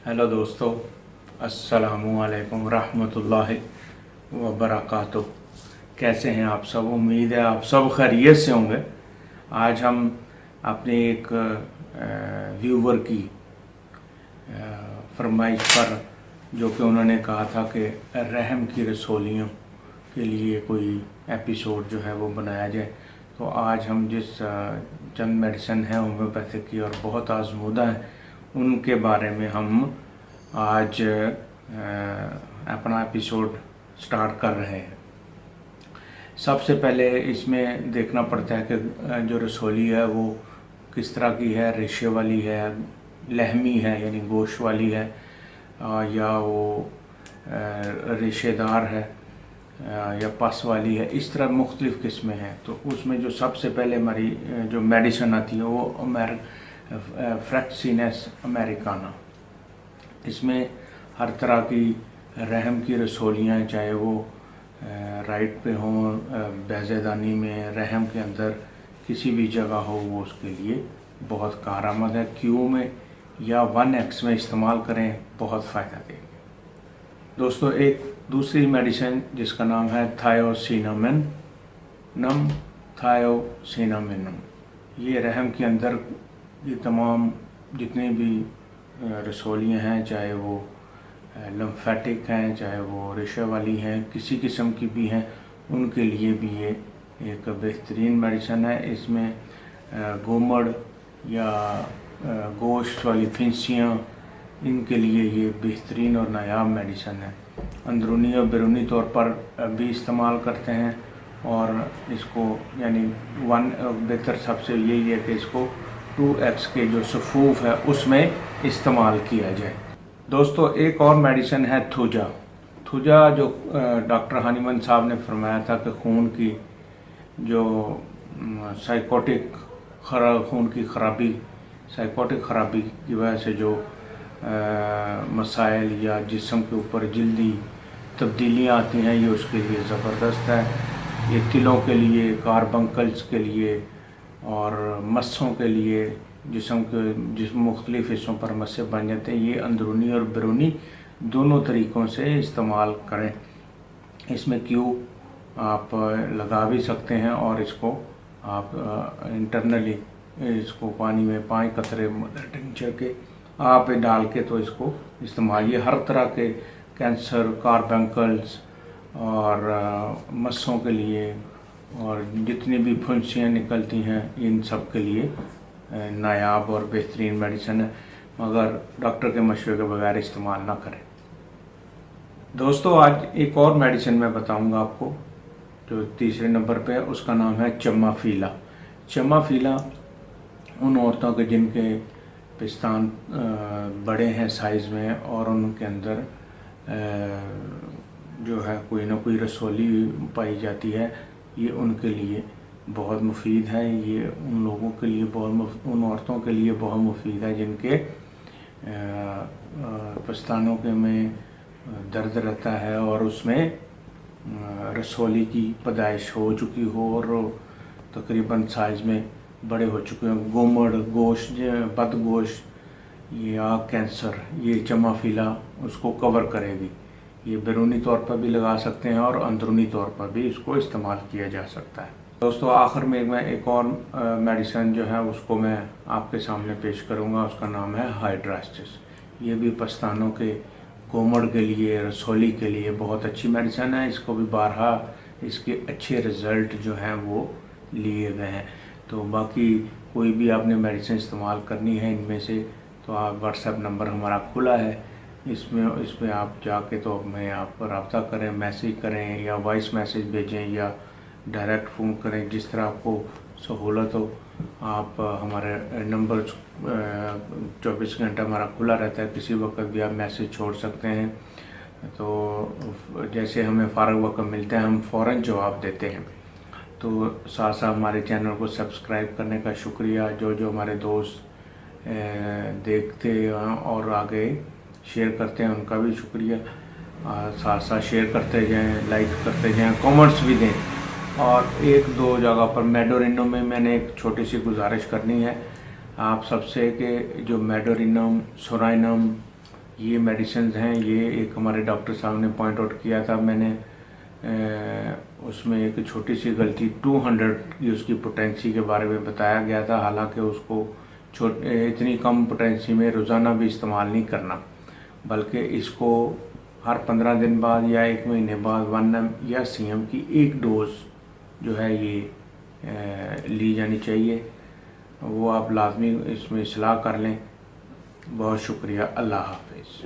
Hello दोस्तों, अस्सलामुअलैकुम रहमतुल्लाहि व बरकातुहू। कैसे हैं आप सब? उम्मीद है आप सब खैरियत से होंगे। आज हम अपने एक व्यूवर की फरमाइश पर, जो कि उन्होंने कहा था कि रहम की रसोलियों के लिए कोई एपिसोड जो है वो बनाया जाए, तो आज हम जिस चंद मेडिसिन हैं होम्योपैथिक की और बहुत आजमूदा हैं, उनके बारे में हम आज अपना एपिसोड स्टार्ट कर रहे हैं। सबसे पहले इसमें देखना पड़ता है कि जो रसोली है वो किस तरह की है, रेशे वाली है, लहमी है यानी गोश्त वाली है, या वो रेशेदार है या पस वाली है। इस तरह मुख्तलिफ़ किस्में हैं। तो उसमें जो सबसे पहले हमारी जो मेडिसिन आती है वो फ्रैक्सिनस अमेरिकाना। इसमें हर तरह की रहम की रसोलियाँ, चाहे वो राइट पे हों, बैज़ेदानी में, रहम के अंदर किसी भी जगह हो, वो उसके लिए बहुत कारआमद है। क्यू में या 1X में इस्तेमाल करें, बहुत फ़ायदा देंगे। दोस्तों, एक दूसरी मेडिसिन जिसका नाम है थायोसिनामिनम। ये रहम के अंदर ये तमाम जितने भी रसोलियाँ हैं, चाहे वो लम्फेटिक हैं, चाहे वो रेशे वाली हैं, किसी किस्म की भी हैं, उनके लिए भी ये एक बेहतरीन मेडिसिन है। इसमें गोमड़ या गोश्त वाली फिंसियाँ, इनके लिए ये बेहतरीन और नायाब मेडिसिन है। अंदरूनी और बैरूनी तौर पर भी इस्तेमाल करते हैं, और इसको यानी बेहतर सबसे यही है कि इसको 2X के जो सफूफ है उसमें इस्तेमाल किया जाए। दोस्तों, एक और मेडिसिन है थुजा। जो डॉक्टर हानीमन साहब ने फरमाया था कि खून की जो खून की खराबी, साइकोटिक खराबी की वजह से जो मसाइल या जिस्म के ऊपर जल्दी तब्दीलियाँ आती हैं, ये उसके लिए ज़बरदस्त है। ये तिलों के लिए, कार्बंकल्स के लिए और मस्सों के लिए, जिसम मुख्तलिफ़ हिस्सों पर मस्से बन जाते हैं, ये अंदरूनी और बैरूनी दोनों तरीक़ों से इस्तेमाल करें। इसमें क्यू आप लगा भी सकते हैं, और इसको आप इंटरनली इसको पानी में 5 कतरे मदर टिंचर के आप डाल के तो इसको इस्तेमाल, ये हर तरह के कैंसर, कार्बंकल्स और मस्सों के लिए, और जितनी भी फुंसियाँ निकलती हैं, इन सब के लिए नायाब और बेहतरीन मेडिसिन है, मगर डॉक्टर के मशवरे के बगैर इस्तेमाल ना करें। दोस्तों, आज एक और मेडिसिन मैं बताऊंगा आपको, जो तीसरे नंबर पे है, उसका नाम है चम्माफिला। उन औरतों के जिनके पिस्तान बड़े हैं साइज़ में, और उनके अंदर जो है कोई ना कोई रसोली पाई जाती है, ये उनके लिए बहुत मुफीद है। ये उन लोगों के लिए उन औरतों के लिए बहुत मुफीद है जिनके पिस्तानों के में दर्द रहता है, और उसमें रसोली की पैदाइश हो चुकी हो और तकरीबन साइज़ में बड़े हो चुके हैं। गोमड़, गोश्त, बदगोश्त या कैंसर, ये चम्माफिला उसको कवर करेगी। ये बैरूनी तौर पर भी लगा सकते हैं और अंदरूनी तौर पर भी इसको इस्तेमाल किया जा सकता है। दोस्तों, आखिर में मैं एक और मेडिसिन जो है उसको मैं आपके सामने पेश करूंगा। उसका नाम है हाइड्रास्टिस। ये भी पस्तानों के, कोमड़ के लिए, रसोली के लिए बहुत अच्छी मेडिसिन है। इसको भी बारहा इसके अच्छे रिज़ल्ट जो हैं वो लिए गए हैं। तो बाकी कोई भी आपने मेडिसिन इस्तेमाल करनी है इनमें से, तो आप व्हाट्सएप नंबर हमारा खुला है, इसमें आप जाके तो हमें आप रब्ता करें, मैसेज करें या वॉइस मैसेज भेजें या डायरेक्ट फ़ोन करें, जिस तरह आपको सहूलत हो। आप हमारे नंबर 24 घंटा हमारा खुला रहता है, किसी वक्त भी आप मैसेज छोड़ सकते हैं। तो जैसे हमें फ़ारग वक्त मिलता है, हम फ़ौरन जवाब देते हैं। तो साथ साथ हमारे चैनल को सब्सक्राइब करने का शुक्रिया। जो हमारे दोस्त देखते हैं और आगे शेयर करते हैं, उनका भी शुक्रिया। साथ साथ शेयर करते जाएं, लाइक करते जाएं, कमेंट्स भी दें। और एक दो जगह पर मेडोरिनो में मैंने एक छोटी सी गुजारिश करनी है आप सबसे कि जो मेडोरिनम, सोराइनम یہ میڈیسنز ہیں، یہ ایک ہمارے ڈاکٹر صاحب نے پوائنٹ آؤٹ کیا تھا، میں نے اس میں ایک چھوٹی سی غلطی 200 کی اس کی پوٹینسی کے بارے میں بتایا گیا تھا، حالانکہ اس کو اتنی کم پوٹینسی میں روزانہ بھی استعمال نہیں کرنا، بلکہ اس کو ہر 15 دن بعد یا 1 مہینے بعد 1 mg یا CM کی ایک ڈوز جو ہے یہ لی جانی چاہیے۔ وہ آپ لازمی اس میں اصلاح کر لیں۔ بہت شکریہ، اللہ حافظ۔